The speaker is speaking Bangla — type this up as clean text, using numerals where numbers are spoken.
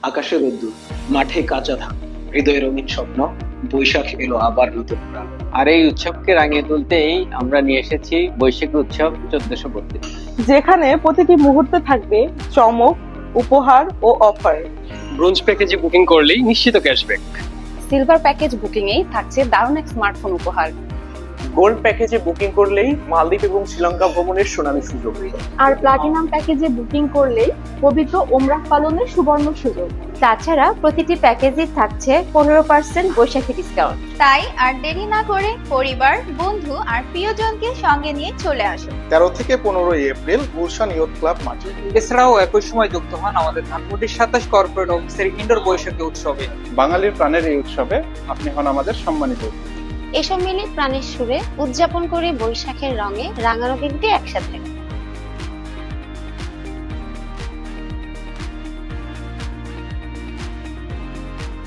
আকাশে রোদ্দুর, মাঠে কাঁচা ধান, হৃদয়ে রঙিন স্বপ্ন, বৈশাখ এলো আবার নতুন প্রাণ। আর এই উৎসবকে রাঙিয়ে তুলতেই আমরা নিয়ে এসেছি বৈশাখী উৎসব 1432। যেখানে প্রতিটি মুহূর্তে থাকবে চমক, উপহার ও অফার। ব্রোঞ্জ প্যাকেজে বুকিং করলেই নিশ্চিত ক্যাশব্যাক। সিলভার প্যাকেজ বুকিংয়েই থাকছে দারুণ এক স্মার্টফোন উপহার। গোল্ড প্যাকেজে বুকিং করলেই মালদ্বীপ এবং শ্রীলঙ্কা ভ্রমণের সুনামি সুযোগ। আর প্লাটিনাম প্যাকেজে বুকিং করলেই পবিত্র ওমরাহ পালনের সুবর্ণ সুযোগ। তাছাড়া প্রতিটি প্যাকেজে থাকছে 15% বৈশাখী ডিসকাউন্ট। তাই আর দেরি না করে পরিবার, বন্ধু আর প্রিয়জনকে সঙ্গে নিয়ে চলে আসুন 13 থেকে 15 এপ্রিল গুলশান ইয়ুথ ক্লাব মাঠে। এছাড়াও একই সময় যুক্ত হন আমাদের ধানমন্ডির 27 কর্পোরেট অফিসের ইনডোর বৈশাখী উৎসবে। বাঙালির প্রাণের এই উৎসবে আপনি হন আমাদের সম্মানিত অতিথি। এসব মিলে প্রাণের সুরে উদযাপন করে বৈশাখের রঙে রাঙানো দিনটি একসাথে।